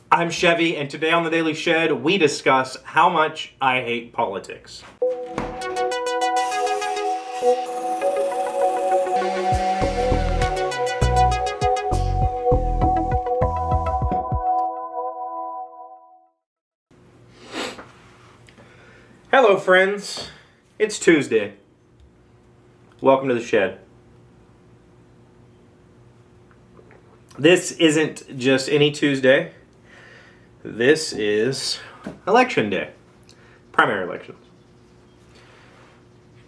I'm Chevee, and today on the Daily Shed, we discuss how much I hate politics. Hello, friends. It's Tuesday. Welcome to the Shed. This isn't just any Tuesday. This is Election Day. Primary elections.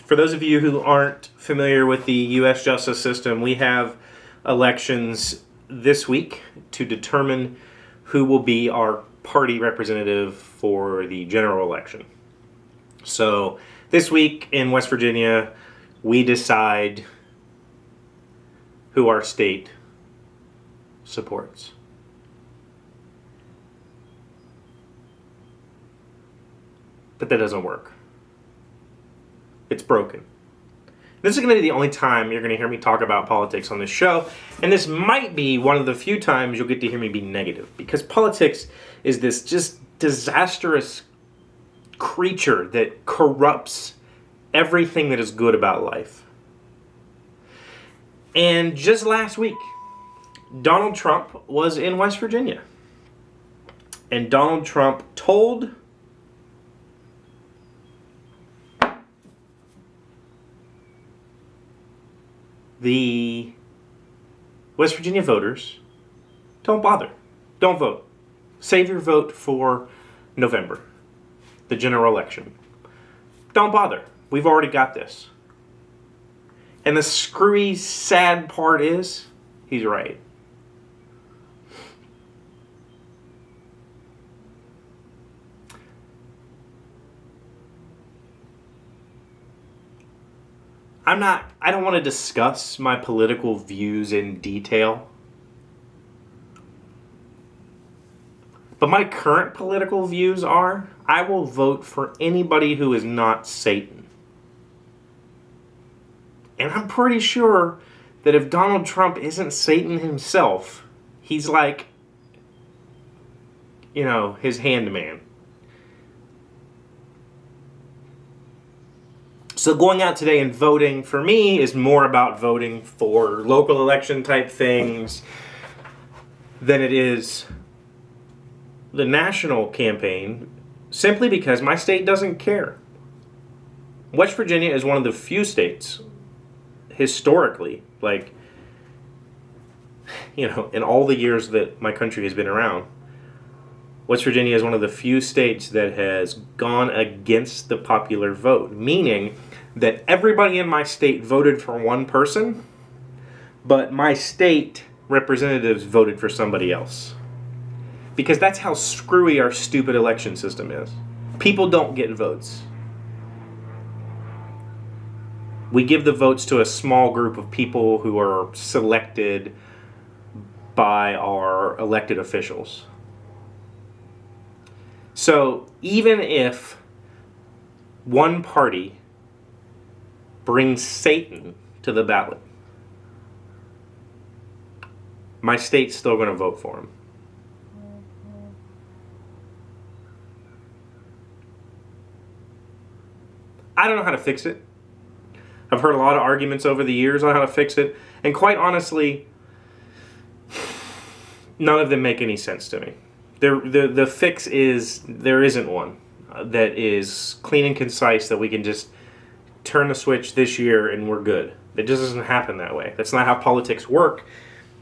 For those of you who aren't familiar with the U.S. justice system, we have elections this week to determine who will be our party representative for the general election. So this week in West Virginia, we decide who our state supports. But that doesn't work. It's broken. This is going to be the only time you're going to hear me talk about politics on this show, and this might be one of the few times you'll get to hear me be negative, because politics is this just disastrous creature that corrupts everything that is good about life. And just last week, Donald Trump was in West Virginia. And Donald Trump told the West Virginia voters, don't bother. Don't vote. Save your vote for November, the general election. Don't bother. We've already got this. And the screwy, sad part is, he's right. I don't want to discuss my political views in detail. But my current political views are, I will vote for anybody who is not Satan. And I'm pretty sure that if Donald Trump isn't Satan himself, he's like, his handman. So going out today and voting for me is more about voting for local election type things than it is the national campaign, simply because my state doesn't care. West Virginia is one of the few states, historically, in all the years that my country has been around, West Virginia is one of the few states that has gone against the popular vote, meaning that everybody in my state voted for one person, but my state representatives voted for somebody else. Because that's how screwy our stupid election system is. People don't get votes. We give the votes to a small group of people who are selected by our elected officials. So even if one party brings Satan to the ballot, my state's still going to vote for him. I don't know how to fix it. I've heard a lot of arguments over the years on how to fix it, and quite honestly, none of them make any sense to me. The fix is, there isn't one that is clean and concise that we can just turn the switch this year and we're good. It just doesn't happen that way. That's not how politics work,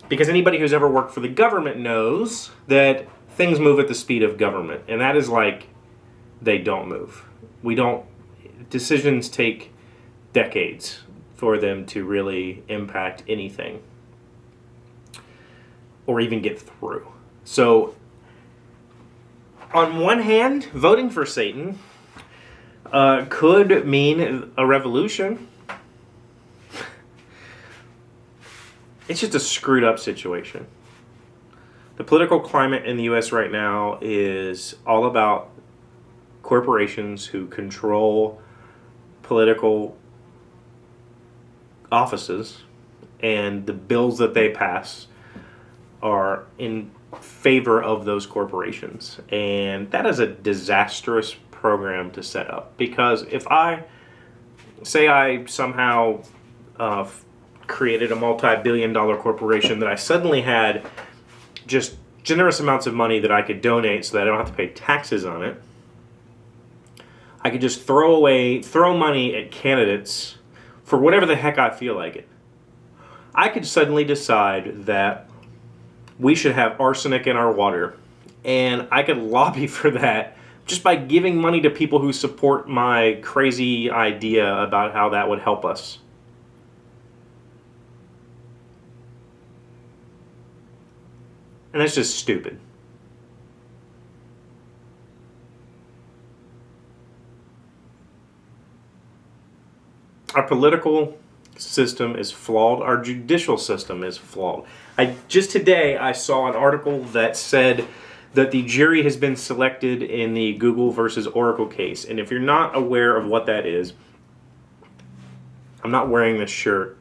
because anybody who's ever worked for the government knows that things move at the speed of government, and that is like they don't move. Decisions take decades for them to really impact anything or even get through. So on one hand, voting for Satan could mean a revolution. It's just a screwed up situation. The political climate in the U.S. right now is all about corporations who control political offices, and the bills that they pass are in favor of those corporations. And that is a disastrous program to set up, because if I somehow created a multi-billion-dollar corporation that I suddenly had just generous amounts of money that I could donate so that I don't have to pay taxes on it, I could just throw money at candidates for whatever the heck I feel like it. I could suddenly decide that we should have arsenic in our water, and I could lobby for that just by giving money to people who support my crazy idea about how that would help us. And that's just stupid. Our political system is flawed. Our judicial system is flawed. Just today I saw an article that said that the jury has been selected in the Google versus Oracle case. And if you're not aware of what that is, I'm not wearing this shirt.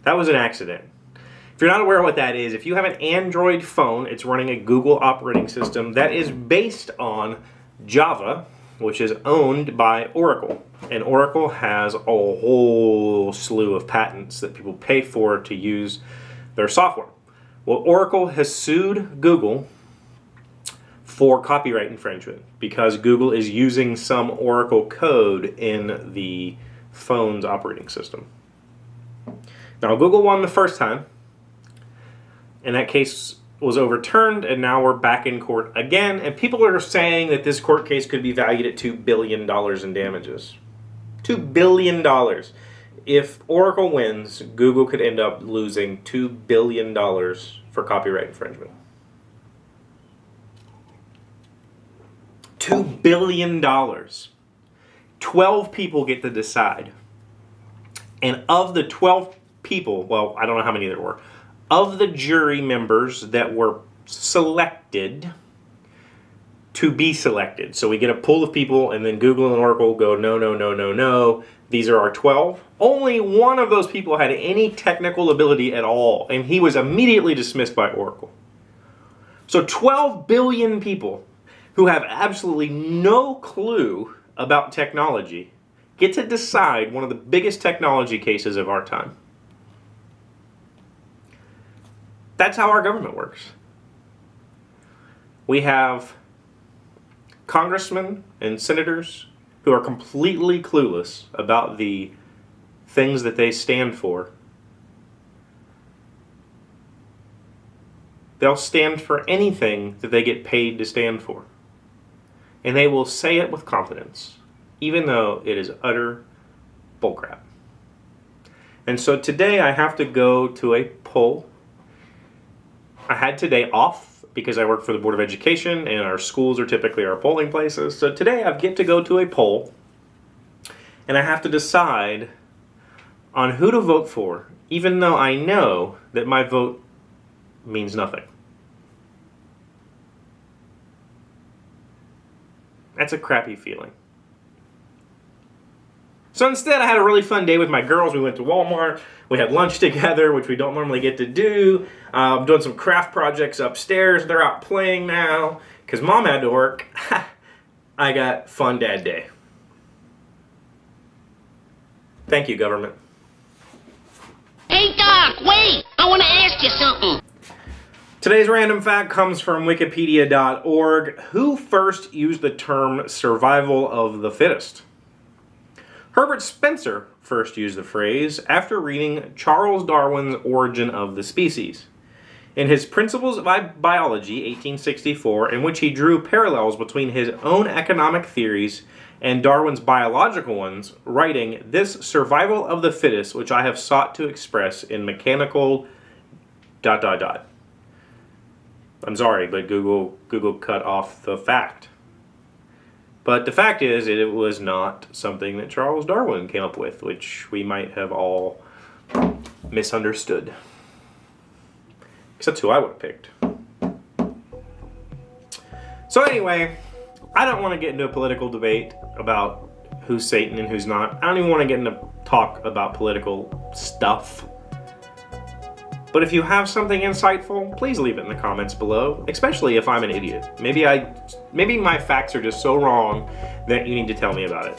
That was an accident. If you're not aware of what that is, if you have an Android phone, it's running a Google operating system that is based on Java, which is owned by Oracle. And Oracle has a whole slew of patents that people pay for to use their software. Well, Oracle has sued Google for copyright infringement because Google is using some Oracle code in the phone's operating system. Now, Google won the first time, and that case was overturned, and now we're back in court again, and people are saying that this court case could be valued at $2 billion in damages. $2 billion. If Oracle wins, Google could end up losing $2 billion for copyright infringement. $2 billion. 12 people get to decide. And of the 12 people, well, I don't know how many there were, of the jury members that were selected to be selected. So we get a pool of people, and then Google and Oracle go, no. These are our 12. Only one of those people had any technical ability at all, and he was immediately dismissed by Oracle. So 12 billion people who have absolutely no clue about technology get to decide one of the biggest technology cases of our time. That's how our government works. We have congressmen and senators who are completely clueless about the things that they stand for. They'll stand for anything that they get paid to stand for. And they will say it with confidence, even though it is utter bullcrap. And so today I have to go to a poll. I had today off because I work for the Board of Education, and our schools are typically our polling places. So today I get to go to a poll, and I have to decide on who to vote for, even though I know that my vote means nothing. That's a crappy feeling. So instead, I had a really fun day with my girls. We went to Walmart. We had lunch together, which we don't normally get to do. I'm doing some craft projects upstairs. They're out playing now because Mom had to work. I got fun dad day. Thank you, government. Hey, Doc, wait! I want to ask you something. Today's random fact comes from wikipedia.org. Who first used the term survival of the fittest? Herbert Spencer first used the phrase after reading Charles Darwin's Origin of the Species. In his Principles of Biology, 1864, in which he drew parallels between his own economic theories and Darwin's biological ones, writing, "This survival of the fittest, which I have sought to express in mechanical ... I'm sorry, but Google cut off the fact. But the fact is, it was not something that Charles Darwin came up with, which we might have all misunderstood. Because that's who I would have picked. So anyway, I don't want to get into a political debate about who's Satan and who's not. I don't even want to get into talk about political stuff. But if you have something insightful, please leave it in the comments below, especially if I'm an idiot. Maybe my facts are just so wrong that you need to tell me about it.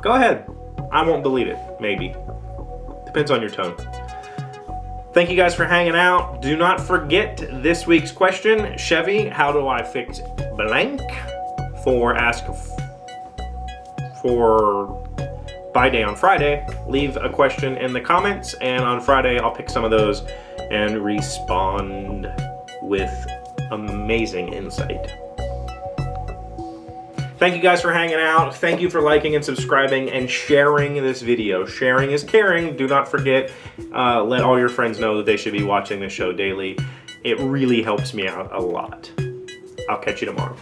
Go ahead. I won't delete it, maybe. Depends on your tone. Thank you guys for hanging out. Do not forget this week's question. Chevee, how do I fix blank? For Buy Day on Friday. Leave a question in the comments, and on Friday I'll pick some of those and respond with amazing insight. Thank you guys for hanging out. Thank you for liking and subscribing and sharing this video. Sharing is caring. Do not forget, let all your friends know that they should be watching this show daily. It really helps me out a lot. I'll catch you tomorrow.